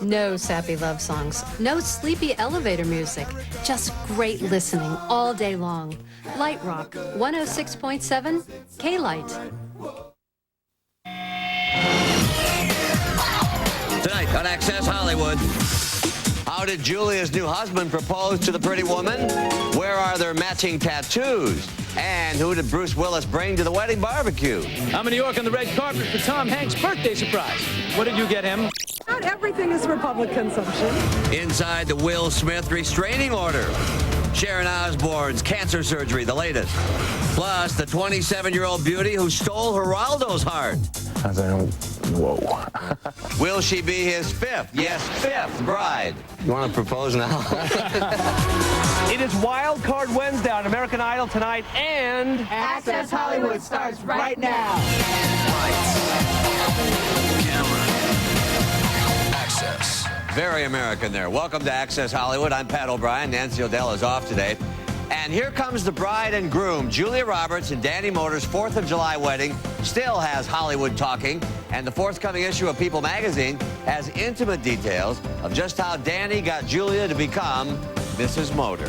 No sappy love songs, no sleepy elevator music, just great listening all day long. Light Rock, 106.7, K-Light. Tonight on Access Hollywood, how did Julia's new husband propose to the pretty woman? Where are their matching tattoos? And who did Bruce Willis bring to the wedding barbecue? I'm in New York on the red carpet for Tom Hanks' birthday surprise. What did you get him? Not everything is for public consumption. Inside the Will Smith restraining order. Sharon Osbourne's cancer surgery, the latest. Plus, the 27-year-old beauty who stole Geraldo's heart. Whoa. Will she be his fifth bride? You want to propose now? It is Wild Card Wednesday on American Idol tonight, and Access Hollywood starts right now. Access. Very American there. Welcome to Access Hollywood. I'm Pat O'Brien. Nancy O'Dell is off today. And here comes the bride and groom. Julia Roberts and Danny Moder's 4th of July wedding still has Hollywood talking. And the forthcoming issue of People magazine has intimate details of just how Danny got Julia to become Mrs. Moder.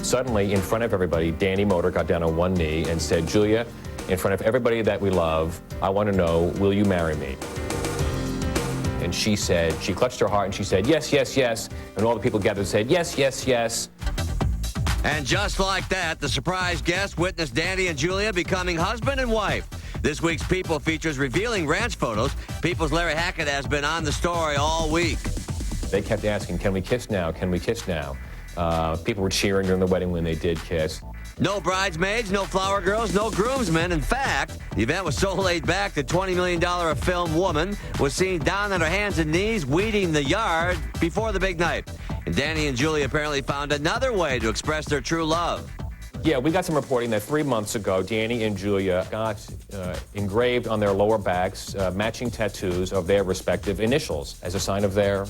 Suddenly, in front of everybody, Danny Moder got down on one knee and said, Julia, in front of everybody that we love, I want to know, will you marry me? And she said, she clutched her heart and she said, yes, yes, yes. And all the people gathered and said, yes, yes, yes. And just like that, the surprise guest witnessed Danny and Julia becoming husband and wife. This week's People features revealing ranch photos. People's Larry Hackett has been on the story all week. They kept asking, can we kiss now? Can we kiss now? People were cheering during the wedding when they did kiss. No bridesmaids, no flower girls, no groomsmen. In fact, the event was so laid back, the $20 million a film woman was seen down on her hands and knees weeding the yard before the big night. And Danny and Julia apparently found another way to express their true love. Yeah, we got some reporting that 3 months ago, Danny and Julia got engraved on their lower backs matching tattoos of their respective initials as a sign of their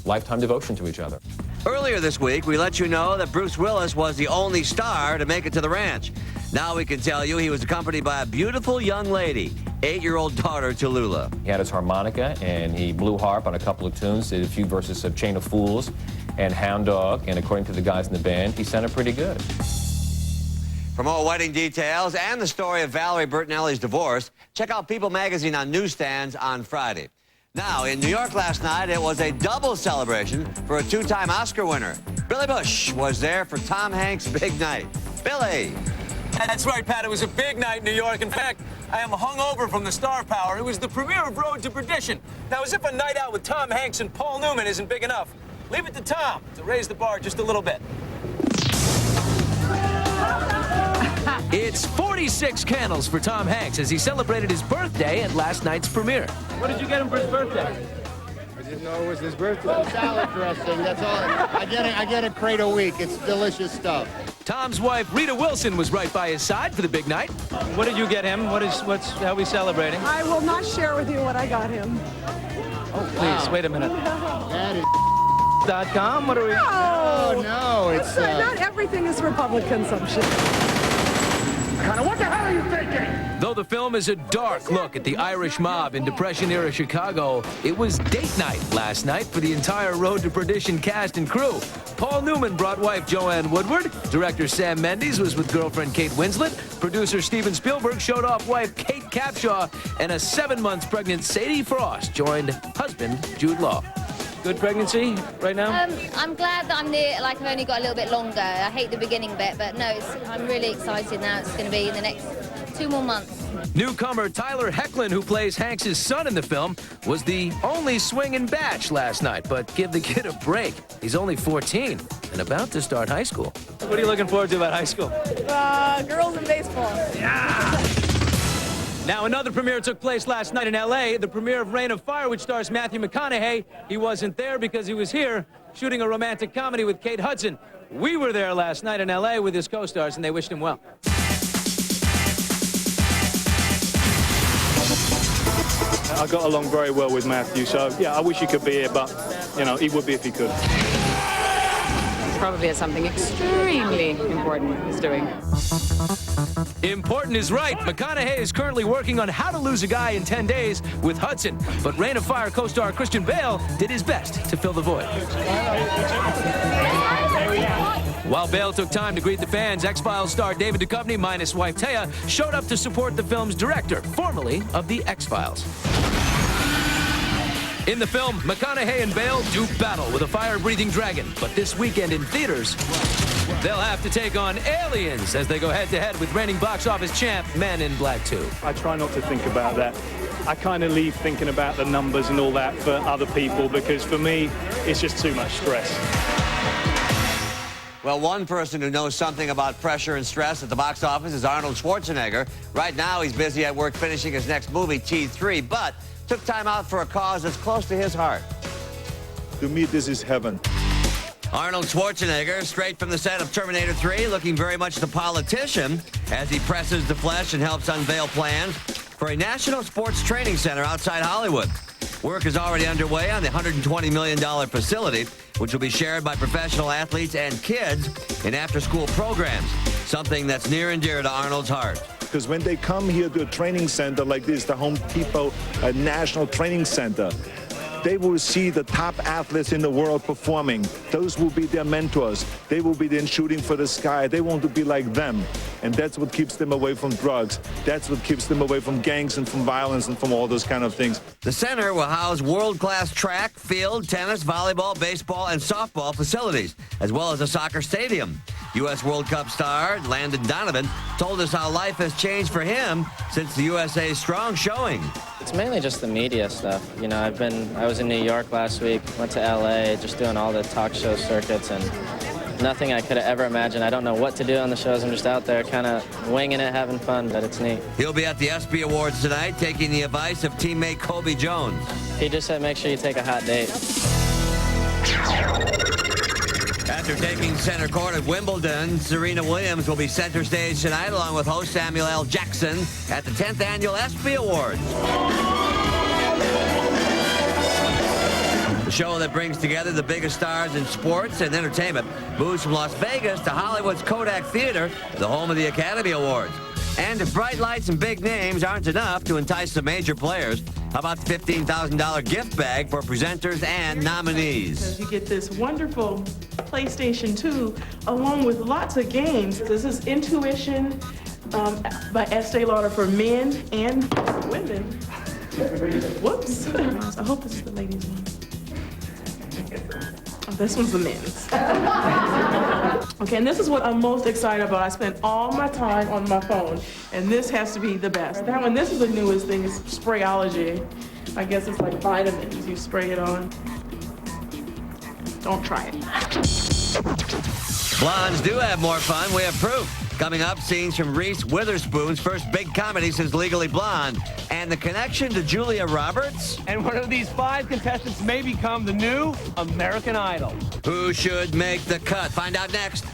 lifetime devotion to each other. Earlier this week, we let you know that Bruce Willis was the only star to make it to the ranch. Now we can tell you he was accompanied by a beautiful young lady, 8-year-old daughter Tallulah. He had his harmonica, and he blew harp on a couple of tunes, did a few verses of Chain of Fools and Hound Dog, and according to the guys in the band, he sounded pretty good. For more wedding details and the story of Valerie Bertinelli's divorce, check out People magazine on newsstands on Friday. Now, in New York last night, it was a double celebration for a 2-time Oscar winner. Billy Bush was there for Tom Hanks' big night. Billy. That's right, Pat. It was a big night in New York. In fact, I am hungover from the star power. It was the premiere of Road to Perdition. Now, as if a night out with Tom Hanks and Paul Newman isn't big enough, leave it to Tom to raise the bar just a little bit. It's 46 candles for Tom Hanks as he celebrated his birthday at last night's premiere. what did you get him for his birthday? I didn't know it was his birthday. Salad dressing, that's all. I get a crate a week. It's delicious stuff. Tom's wife, Rita Wilson, was right by his side for the big night. What did you get him? How are we celebrating? I will not share with you what I got him. Oh, please, wait a minute. That is .com? What are we? No. oh no, it's Not everything is for public consumption. what the hell are you thinking? Though the film is a dark look at the Irish mob in Depression-era Chicago, it was date night last night for the entire Road to Perdition cast and crew. Paul Newman brought wife Joanne Woodward, director Sam Mendes was with girlfriend Kate Winslet, producer Steven Spielberg showed off wife Kate Capshaw, and a 7 months pregnant Sadie Frost joined husband Jude Law. Good pregnancy right now? I'm glad that I'm near, like I've only got a little bit longer. I hate the beginning bit, but no, I'm really excited now. It's going to be in the next 2 more months. Newcomer Tyler Hoechlin, who plays Hanks' son in the film, was the only swinging batch last night, but give the kid a break. He's only 14 and about to start high school. What are you looking forward to about high school? Girls in baseball. Now, another premiere took place last night in L.A., the premiere of Reign of Fire, which stars Matthew McConaughey. He wasn't there because he was here shooting a romantic comedy with Kate Hudson. We were there last night in L.A. with his co-stars, and they wished him well. I got along very well with Matthew, so yeah, I wish he could be here, but, you know, he would be if he could. probably has something extremely important he's doing. Important is right. McConaughey is currently working on How to Lose a Guy in 10 Days with Hudson, but Reign of Fire co-star Christian Bale did his best to fill the void. While Bale took time to greet the fans, X-Files star David Duchovny minus wife Taya showed up to support the film's director, formerly of the X-Files. In the film, McConaughey and Bale do battle with a fire-breathing dragon, but this weekend in theaters, they'll have to take on aliens as they go head-to-head with reigning box office champ Men in Black 2. I try not to think about that. I kind of leave thinking about the numbers and all that for other people, because for me, it's just too much stress. Well, one person who knows something about pressure and stress at the box office is Arnold Schwarzenegger. Right now, he's busy at work finishing his next movie, T3, but took time out for a cause that's close to his heart. To me, this is heaven. Arnold Schwarzenegger, straight from the set of Terminator 3, looking very much the politician as he presses the flesh and helps unveil plans for a national sports training center outside Hollywood. Work is already underway on the $120 million facility, which will be shared by professional athletes and kids in after-school programs, something that's near and dear to Arnold's heart. Because when they come here to a training center like this, the Home Depot National Training Center, they will see the top athletes in the world performing. Those will be their mentors. They will be then shooting for the sky. They want to be like them. And that's what keeps them away from drugs. That's what keeps them away from gangs and from violence and from all those kind of things. The center will house world-class track, field, tennis, volleyball, baseball, and softball facilities, as well as a soccer stadium. U.S. World Cup star Landon Donovan told us how life has changed for him since the USA's strong showing. It's mainly just the media stuff. You know, I was in New York last week, went to LA, just doing all the talk show circuits, and nothing I could have ever imagined. I don't know what to do on the shows. I'm just out there kind of winging it, having fun, but it's neat. He'll be at the ESPY Awards tonight, taking the advice of teammate Kobe Jones. He just said make sure you take a hot date. After taking center court at Wimbledon, Serena Williams will be center stage tonight along with host Samuel L. Jackson at the 10th Annual ESPY Awards. The show that brings together the biggest stars in sports and entertainment moves from Las Vegas to Hollywood's Kodak Theater, the home of the Academy Awards. And if bright lights and big names aren't enough to entice the major players, how about the $15,000 gift bag for presenters and nominees? You get this wonderful PlayStation 2 along with lots of games. This is Intuition by Estee Lauder for men and women. Whoops. I hope this is the ladies' one. Oh, this one's the men's. Okay, and this is what I'm most excited about. I spent all my time on my phone, and this has to be the best. That one, this is the newest thing, is Sprayology. I guess it's like vitamins. You spray it on. Don't try it. Blondes do have more fun. We have proof. Coming up, scenes from Reese Witherspoon's first big comedy since Legally Blonde. And the connection to Julia Roberts. And one of these 5 contestants may become the new American Idol. Who should make the cut? Find out next.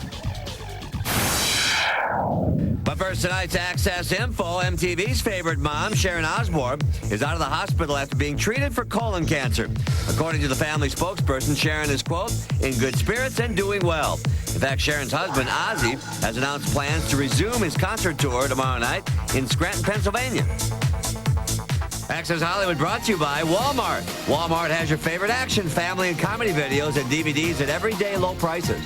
But first, tonight's Access Info. MTV's favorite mom, Sharon Osbourne, is out of the hospital after being treated for colon cancer. According to the family spokesperson, Sharon is, quote, in good spirits and doing well. In fact, Sharon's husband, Ozzy, has announced plans to resume his concert tour tomorrow night in Scranton, Pennsylvania. Access Hollywood brought to you by Walmart. Walmart has your favorite action, family, and comedy videos and DVDs at everyday low prices.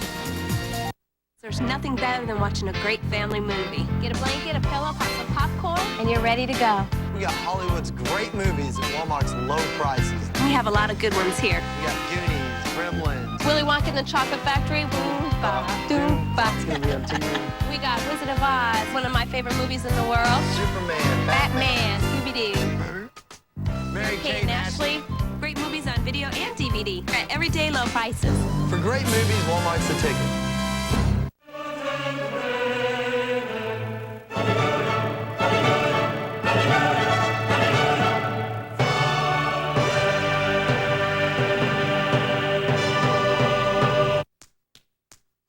There's nothing better than watching a great family movie. Get a blanket, a pillow, pop some popcorn, and you're ready to go. We got Hollywood's great movies at Walmart's low prices. We have a lot of good ones here. We got Goonies, Gremlins, Willy Wonka and the Chocolate Factory. Boomba, doomba. We got Wizard of Oz, one of my favorite movies in the world. Superman, Batman, Scooby-Doo. Kate and Ashley. Great movies on video and DVD at everyday low prices. For great movies, Walmart's the ticket.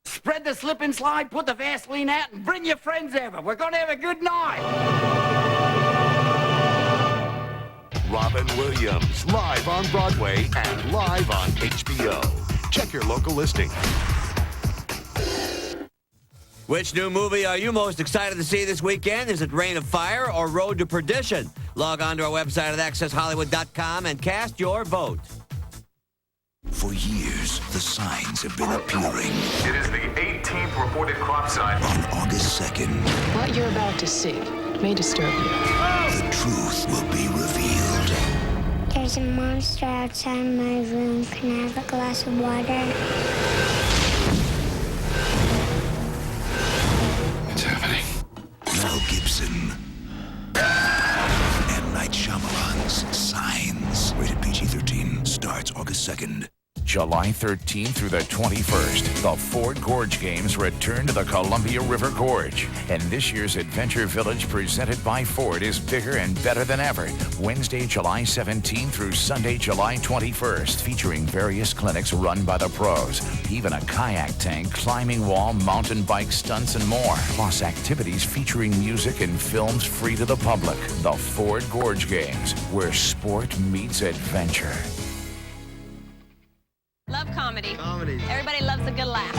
Spread the slip and slide, put the Vaseline out, and bring your friends over. We're going to have a good night. Robin Williams, live on Broadway and live on HBO. Check your local listing. Which new movie are you most excited to see this weekend? Is it Reign of Fire or Road to Perdition? Log on to our website at accesshollywood.com and cast your vote. For years, the signs have been appearing. It is the 18th reported crop sign. On August 2nd, What you're about to see may disturb you. the truth will be revealed. There's a monster outside my room. Can I have a glass of water? What's happening? Mel Gibson and Night Shyamalan's Signs. Rated PG-13. Starts August 2nd. July 13th through the 21st, the Ford Gorge Games return to the Columbia River Gorge. And this year's Adventure Village presented by Ford is bigger and better than ever. Wednesday, July 17th through Sunday, July 21st, featuring various clinics run by the pros. Even a kayak tank, climbing wall, mountain bike stunts, and more. Plus activities featuring music and films free to the public. The Ford Gorge Games, where sport meets adventure. Love comedy. Comedy. Everybody loves a good laugh.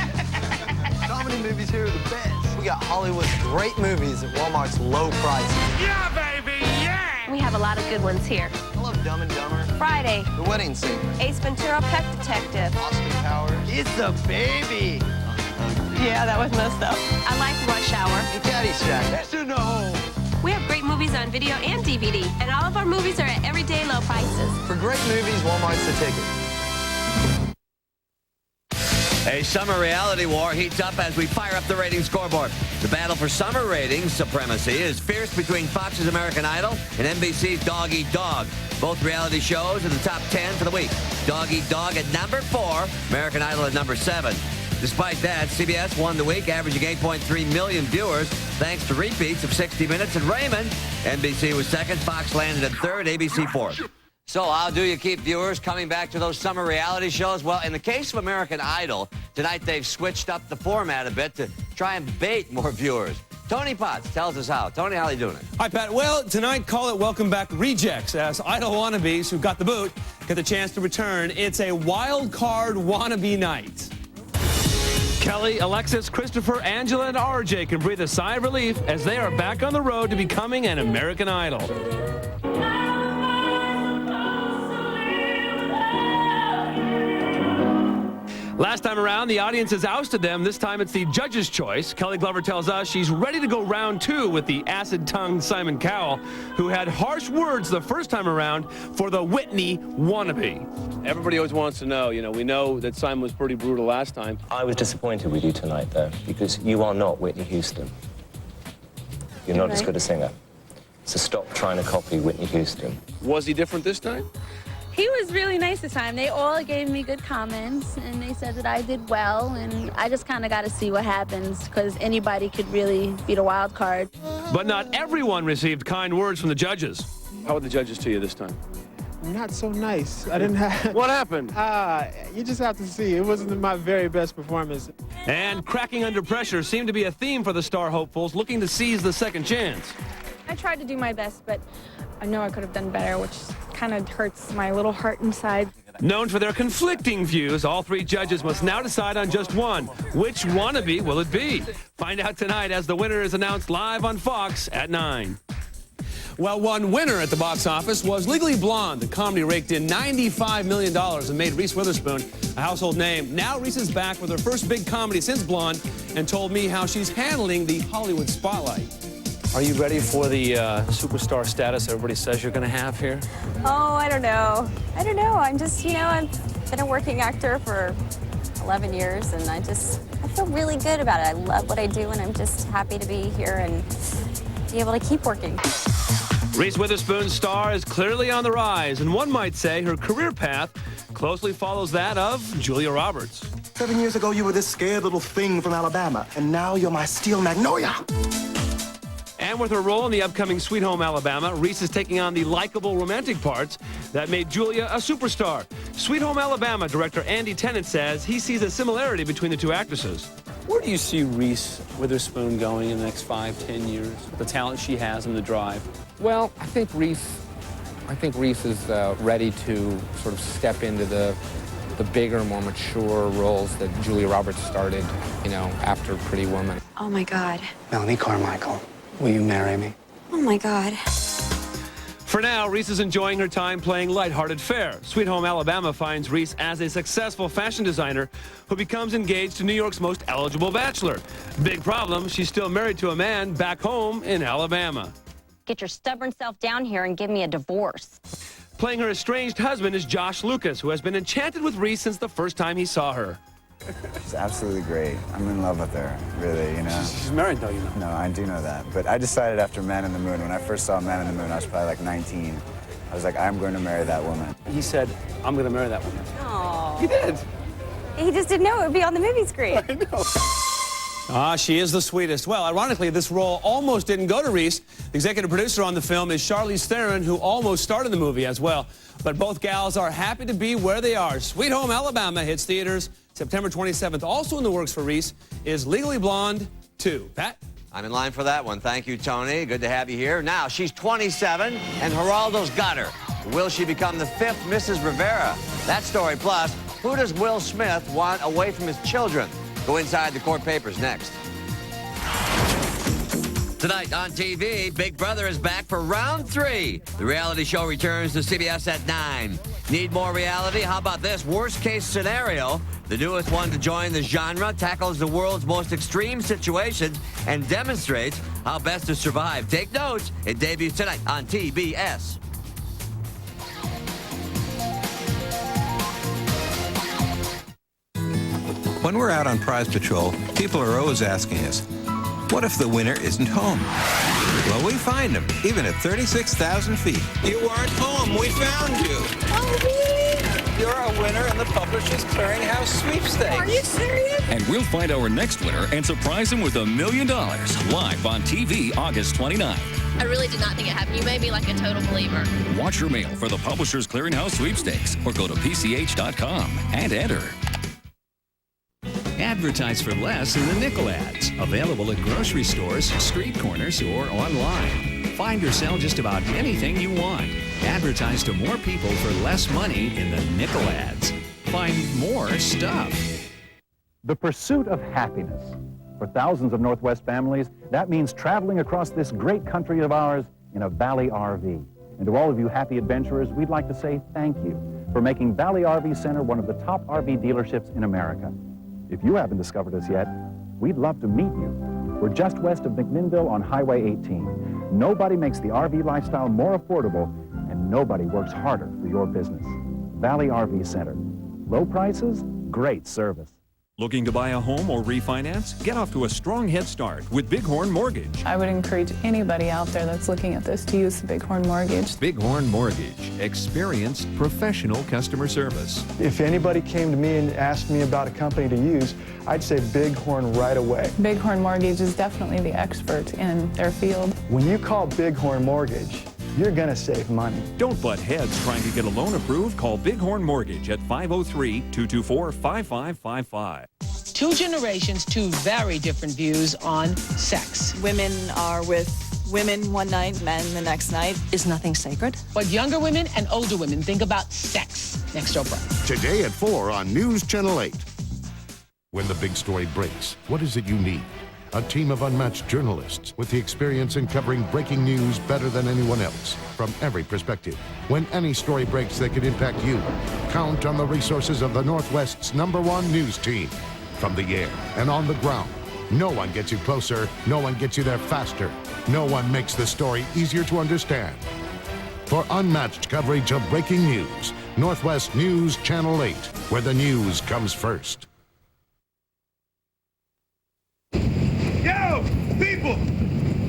Comedy movies here are the best. We got Hollywood's great movies at Walmart's low prices. Yeah, baby, yeah! We have a lot of good ones here. I love Dumb and Dumber. Friday. The Wedding Singer. Ace Ventura, Pet Detective. Austin Powers. It's a baby. Yeah, that was messed up. I like Rush Hour. And Caddyshack. That's in the hole. We have great movies on video and DVD, and all of our movies are at everyday low prices. For great movies, Walmart's the ticket. A summer reality war heats up as we fire up the rating scoreboard. The battle for summer ratings supremacy is fierce between Fox's American Idol and NBC's Dog Eat Dog. Both reality shows in the top 10 for the week. Dog Eat Dog at number 4, American Idol at number 7. Despite that, CBS won the week, averaging 8.3 million viewers, thanks to repeats of 60 Minutes and Raymond. NBC was second, Fox landed at third, ABC fourth. So how do you keep viewers coming back to those summer reality shows? Well, in the case of American Idol, tonight they've switched up the format a bit to try and bait more viewers. Tony Potts tells us how. Tony, how are you doing it? Hi, Pat. Well, tonight, call it Welcome Back Rejects, as Idol wannabes who got the boot get the chance to return. It's a wild card wannabe night. Kelly, Alexis, Christopher, Angela, and RJ can breathe a sigh of relief as they are back on the road to becoming an American Idol. Last time around, the audience has ousted them. This time it's the judge's choice. Kelly Glover tells us she's ready to go round 2 with the acid-tongued Simon Cowell, who had harsh words the first time around for the Whitney wannabe. Everybody always wants to know, we know that Simon was pretty brutal last time. I was disappointed with you tonight, though, because you are not Whitney Houston. You're not as good a singer. So stop trying to copy Whitney Houston. Was he different this time? He was really nice this time. They all gave me good comments, and they said that I did well, and I just kind of got to see what happens, because anybody could really beat a wild card. But not everyone received kind words from the judges. How were the judges to you this time? Not so nice. I didn't have... What happened? You just have to see. It wasn't my very best performance. And cracking under pressure seemed to be a theme for the star hopefuls looking to seize the second chance. I tried to do my best, but I know I could have done better, which kind of hurts my little heart inside. Known for their conflicting views, all 3 judges must now decide on just one. Which wannabe will it be? Find out tonight as the winner is announced live on Fox at 9. Well, one winner at the box office was Legally Blonde. The comedy raked in $95 million and made Reese Witherspoon a household name. Now Reese is back with her first big comedy since Blonde and told me how she's handling the Hollywood spotlight. Are you ready for the superstar status everybody says you're going to have here? Oh, I don't know. I'm just, I've been a working actor for 11 years, and I feel really good about it. I love what I do, and I'm just happy to be here and be able to keep working. Reese Witherspoon's star is clearly on the rise, and one might say her career path closely follows that of Julia Roberts. 7 years ago, you were this scared little thing from Alabama, and now you're my steel magnolia. And with her role in the upcoming Sweet Home Alabama, Reese is taking on the likable romantic parts that made Julia a superstar. Sweet Home Alabama director Andy Tennant says he sees a similarity between the 2 actresses. Where do you see Reese Witherspoon going in the next 5-10 years? The talent she has and the drive. Well, I think Reese is ready to sort of step into the the bigger, more mature roles that Julia Roberts started, you know, after Pretty Woman. Oh my God. Melanie Carmichael, will you marry me? Oh my God. For now, Reese is enjoying her time playing lighthearted fare. Sweet Home Alabama finds Reese as a successful fashion designer who becomes engaged to New York's most eligible bachelor. Big problem, she's still married to a man back home in Alabama. Get your stubborn self down here and give me a divorce. Playing her estranged husband is Josh Lucas, who has been enchanted with Reese since the first time he saw her. She's absolutely great. I'm in love with her, really, you know. She's married, though, you know. No, I do know that. But I decided after Man in the Moon, when I first saw Man in the Moon, I was probably like 19. I was like, I'm going to marry that woman. He said, I'm going to marry that woman. Oh. He did. He just didn't know it would be on the movie screen. I know. She is the sweetest. Well, ironically, this role almost didn't go to Reese. The executive producer on the film is Charlize Theron, who almost starred in the movie as well. But both gals are happy to be where they are. Sweet Home Alabama hits theaters September 27th. Also in the works for Reese is Legally Blonde 2. Pat? I'm in line for that one. Thank you, Tony. Good to have you here. Now, she's 27, and Geraldo's got her. Will she become the 5th Mrs. Rivera? That story, plus, who does Will Smith want away from his children? Go inside the court papers next. Tonight on TV, Big Brother is back for round 3. The reality show returns to CBS at 9. Need more reality? How about this worst case scenario? The newest one to join the genre tackles the world's most extreme situations and demonstrates how best to survive. Take notes. It debuts tonight on TBS. When we're out on prize patrol, people are always asking us, what if the winner isn't home? Well, we find them, even at 36,000 feet. You aren't home. We found you. Oh, really? You're a winner in the Publishers Clearinghouse sweepstakes. Are you serious? And we'll find our next winner and surprise him with $1 million live on TV August 29th. I really did not think it happened. You made me like a total believer. Watch your mail for the Publishers Clearinghouse sweepstakes or go to PCH.com and enter. Advertise for less in the nickel ads. Available at grocery stores, street corners, or online. Find or sell just about anything you want. Advertise to more people for less money in the nickel ads. Find more stuff. The pursuit of happiness. For thousands of Northwest families, that means traveling across this great country of ours in a Valley RV. And to all of you happy adventurers, we'd like to say thank you for making Valley RV Center one of the top RV dealerships in America. If you haven't discovered us yet, we'd love to meet you. We're just west of McMinnville on Highway 18. Nobody makes the RV lifestyle more affordable, and nobody works harder for your business. Valley RV Center. Low prices, great service. Looking to buy a home or refinance? Get off to a strong head start with Bighorn Mortgage. I would encourage anybody out there that's looking at this to use the Bighorn Mortgage. Bighorn Mortgage. Experienced, professional customer service. If anybody came to me and asked me about a company to use, I'd say Bighorn right away. Bighorn Mortgage is definitely the expert in their field. When you call Bighorn Mortgage, you're going to save money. Don't butt heads trying to get a loan approved. Call Bighorn Mortgage at 503-224-5555. Two generations, two very different views on sex. Women are with women one night, men the next night. Is nothing sacred? What younger women and older women think about sex. Next, Oprah. Today at 4 on News Channel 8. When the big story breaks, what is it you need? A team of unmatched journalists with the experience in covering breaking news better than anyone else, from every perspective. When any story breaks that could impact you, count on the resources of the Northwest's #1 news team. From the air and on the ground, no one gets you closer, no one gets you there faster, no one makes the story easier to understand. For unmatched coverage of breaking news, Northwest News Channel 8, where the news comes first. Yo, people,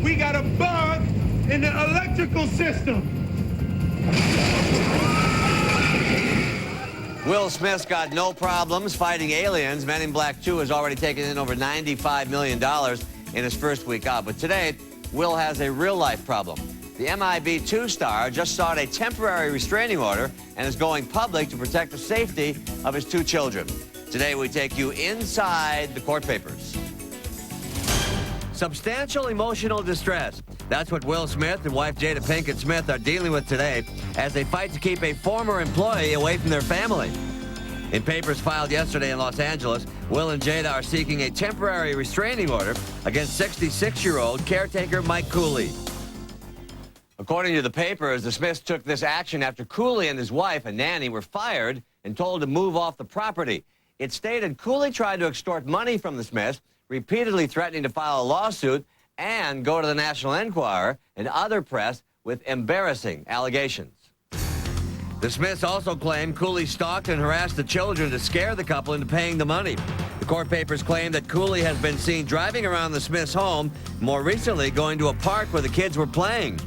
we got a bug in the electrical system. Will Smith's got no problems fighting aliens. Men in Black 2 has already taken in over $95 million in his first week out. But today, Will has a real-life problem. The MIB2 star just sought a temporary restraining order and is going public to protect the safety of his 2 children. Today, we take you inside the court papers. Substantial emotional distress. That's what Will Smith and wife Jada Pinkett Smith are dealing with today as they fight to keep a former employee away from their family. In papers filed yesterday in Los Angeles, Will and Jada are seeking a temporary restraining order against 66-year-old caretaker Mike Cooley. According to the papers, the Smiths took this action after Cooley and his wife, a nanny, were fired and told to move off the property. It stated Cooley tried to extort money from the Smiths, repeatedly threatening to file a lawsuit and go to the National Enquirer and other press with embarrassing allegations. The Smiths also claim Cooley stalked and harassed the children to scare the couple into paying the money. The court papers claim that Cooley has been seen driving around the Smiths' home, more recently going to a park where the kids were playing.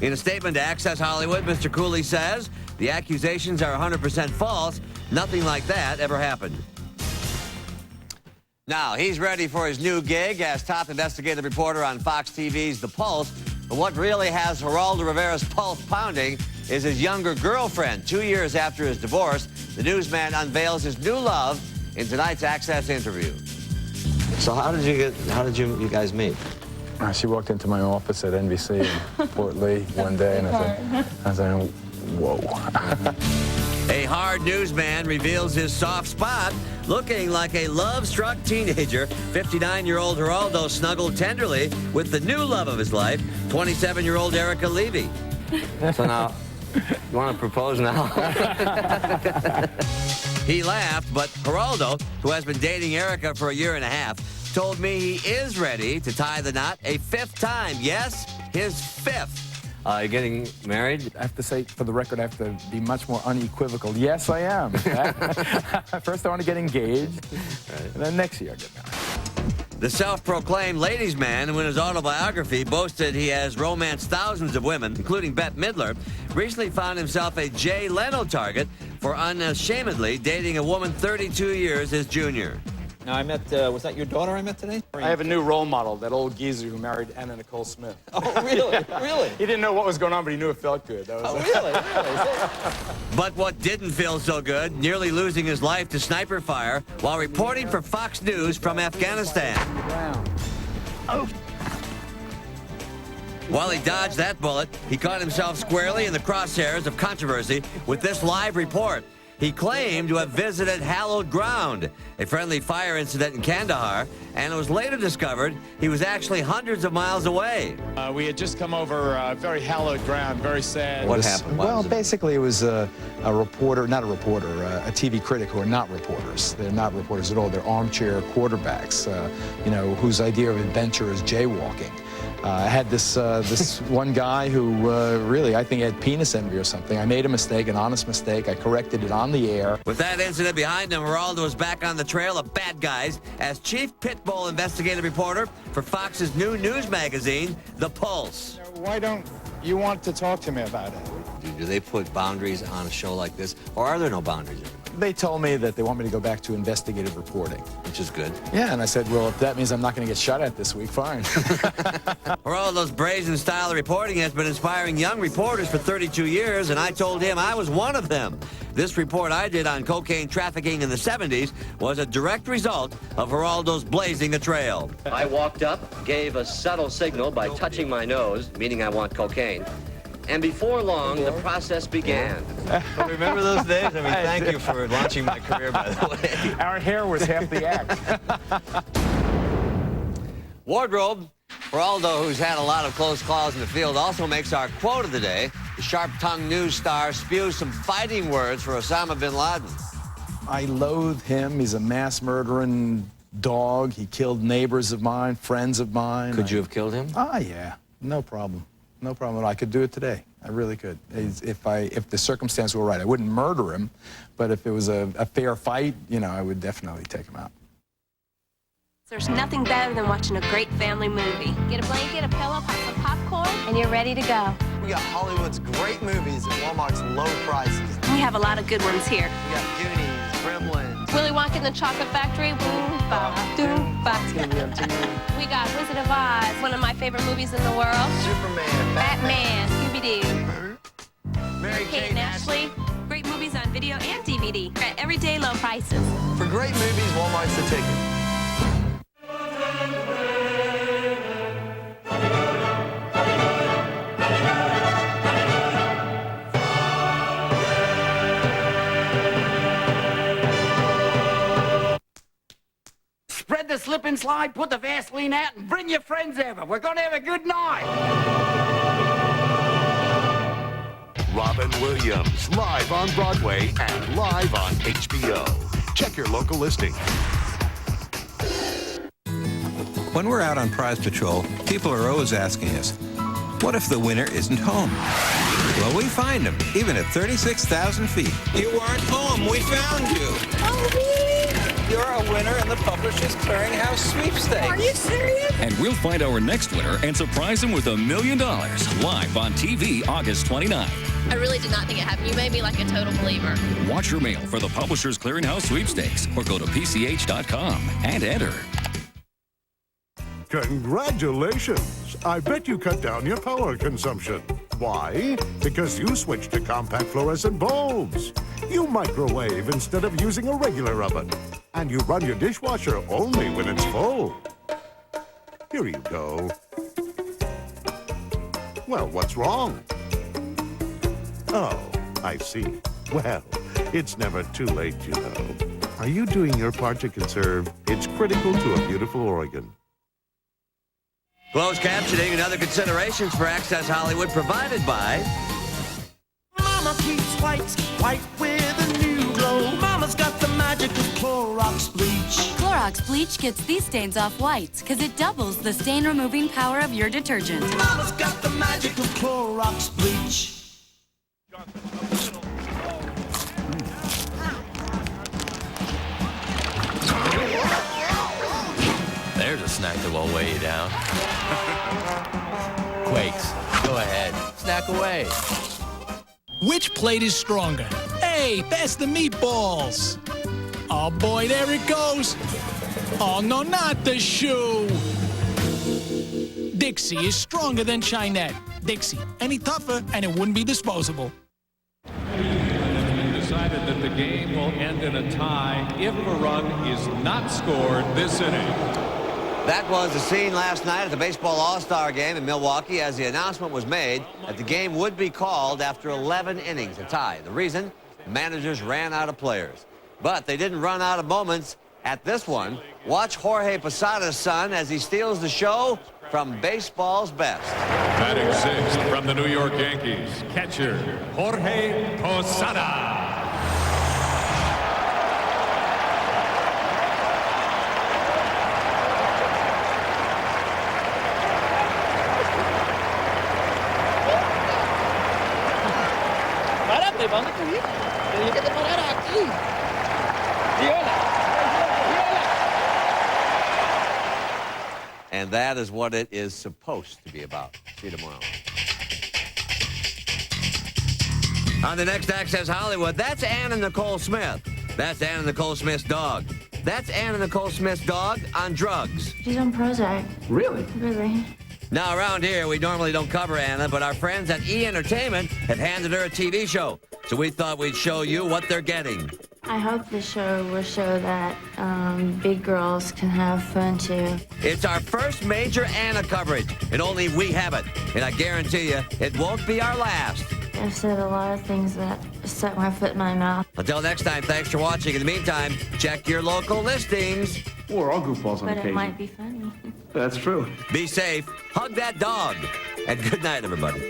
In a statement to Access Hollywood, Mr. Cooley says the accusations are 100% false. Nothing like that ever happened. Now, he's ready for his new gig as top investigative reporter on Fox TV's The Pulse. But what really has Geraldo Rivera's pulse pounding is his younger girlfriend. 2 years after his divorce, the newsman unveils his new love in tonight's Access interview. So how did you guys meet? She walked into my office at NBC in Fort Lee one day, and I was like, whoa. A hard newsman reveals his soft spot. Looking like a love-struck teenager, 59-year-old Geraldo snuggled tenderly with the new love of his life, 27-year-old Erica Levy. So now, you want to propose now? He laughed, but Geraldo, who has been dating Erica for a year and a half, told me he is ready to tie the knot a fifth time. Yes, his fifth. You're getting married? I have to say, for the record, I have to be much more unequivocal. Yes, I am. First, I want to get engaged, and then next year I'll get married. The self-proclaimed ladies' man, who in his autobiography boasted he has romanced thousands of women, including Bette Midler, recently found himself a Jay Leno target for unashamedly dating a woman 32 years his junior. Now, I met, was that your daughter I met today? I have a new role model, that old geezer who married Anna Nicole Smith. Oh, really? Really? He didn't know what was going on, but he knew it felt good. That was really? But what didn't feel so good, nearly losing his life to sniper fire while reporting for Fox News from Afghanistan. Oh. While he dodged that bullet, he caught himself squarely in the crosshairs of controversy with this live report. He claimed to have visited hallowed ground, a friendly fire incident in Kandahar, and it was later discovered he was actually hundreds of miles away. We had just come over very hallowed ground, very sad. What happened? Well, basically it was a reporter, not a reporter, a TV critic who are not reporters. They're not reporters at all. They're armchair quarterbacks, you know, whose idea of adventure is jaywalking. I had this one guy who really, I think, had penis envy or something. I made a mistake, an honest mistake. I corrected it on the air. With that incident behind him, Geraldo is back on the trail of bad guys as chief pitbull investigative reporter for Fox's new news magazine, The Pulse. Why don't you want to talk to me about it? Do they put boundaries on a show like this, or are there no boundaries? They told me that they want me to go back to investigative reporting. Which is good. Yeah, and I said, well, if that means I'm not going to get shot at this week, fine. Geraldo's brazen style of reporting has been inspiring young reporters for 32 years, and I told him I was one of them. This report I did on cocaine trafficking in the 70s was a direct result of Geraldo's blazing a trail. I walked up, gave a subtle signal by touching my nose, meaning I want cocaine. And before long, the process began. Remember those days? I mean, thank you for launching my career, by the way. Our hair was half the act. Wardrobe. Geraldo, who's had a lot of close calls in the field, also makes our quote of the day. The sharp-tongued news star spews some fighting words for Osama bin Laden. I loathe him. He's a mass murdering dog. He killed neighbors of mine, friends of mine. Could you have killed him? Ah, yeah. No problem. No problem at all. I could do it today. I really could. If the circumstances were right. I wouldn't murder him, but if it was a fair fight, you know, I would definitely take him out. There's nothing better than watching a great family movie. Get a blanket, a pillow, pop some popcorn, and you're ready to go. We got Hollywood's great movies at Walmart's low prices. We have a lot of good ones here. We got Goonies, Gremlins, Willy Wonka and the Chocolate Factory. We got Wizard of Oz, one of my favorite movies in the world. Superman, Batman, Scooby-Doo. Mary-Kate and Ashley. Great movies on video and DVD at everyday low prices. For great movies, Walmart's the ticket. slip and slide, put the Vaseline out, and bring your friends over. We're going to have a good night. Robin Williams, live on Broadway and live on HBO. Check your local listing. When we're out on Prize Patrol, people are always asking us, what if the winner isn't home? Well, we find them, even at 36,000 feet. You aren't home. We found you. Oh, really? You're a winner in the Publishers Clearinghouse sweepstakes. Are you serious? And we'll find our next winner and surprise him with $1 million live on TV August 29th. I really did not think it happened. You made me like a total believer. Watch your mail for the Publishers Clearinghouse sweepstakes or go to PCH.com and enter. Congratulations! I bet you cut down your power consumption. Why? Because you switched to compact fluorescent bulbs. You microwave instead of using a regular oven. And you run your dishwasher only when it's full. Here you go. Well, what's wrong? Oh, I see. Well, it's never too late, you know. Are you doing your part to conserve? It's critical to a beautiful Oregon. Closed captioning and other considerations for Access Hollywood provided by... Mama keeps white with a new glow. Mama's got the magic of Clorox bleach. Clorox bleach gets these stains off whites because it doubles the stain-removing power of your detergent. Mama's got the magic of Clorox bleach. There's a snack that will weigh you down. Quakes, go ahead. Snack away. Which plate is stronger? Hey, pass the meatballs. Oh boy, there it goes. Oh no, not the shoe. Dixie is stronger than Chinette. Dixie, any tougher and it wouldn't be disposable. Decided that the game will end in a tie if a run is not scored this inning. That was the scene last night at the Baseball All-Star Game in Milwaukee as the announcement was made that the game would be called after 11 innings, a tie. The reason? Managers ran out of players. But they didn't run out of moments at this one. Watch Jorge Posada's son as he steals the show from baseball's best. Batting sixth from the New York Yankees, catcher Jorge Posada. Párate, ¿dónde te vienes? Te dije que te pararas aquí. Viola. And that is what it is supposed to be about. See you tomorrow. On the next Access Hollywood, that's Anna Nicole Smith. That's Anna Nicole Smith's dog. That's Anna Nicole Smith's dog on drugs. She's on Prozac. Really? Really? Now, around here, we normally don't cover Anna, but our friends at E! Entertainment have handed her a TV show. So we thought we'd show you what they're getting. I hope the show will show that big girls can have fun, too. It's our first major Anna coverage, and only we have it. And I guarantee you, it won't be our last. I've said a lot of things that stuck my foot in my mouth. Until next time, thanks for watching. In the meantime, check your local listings. We're all goofballs on But occasion. it might be funny. That's true. Be safe, hug that dog, and good night, everybody.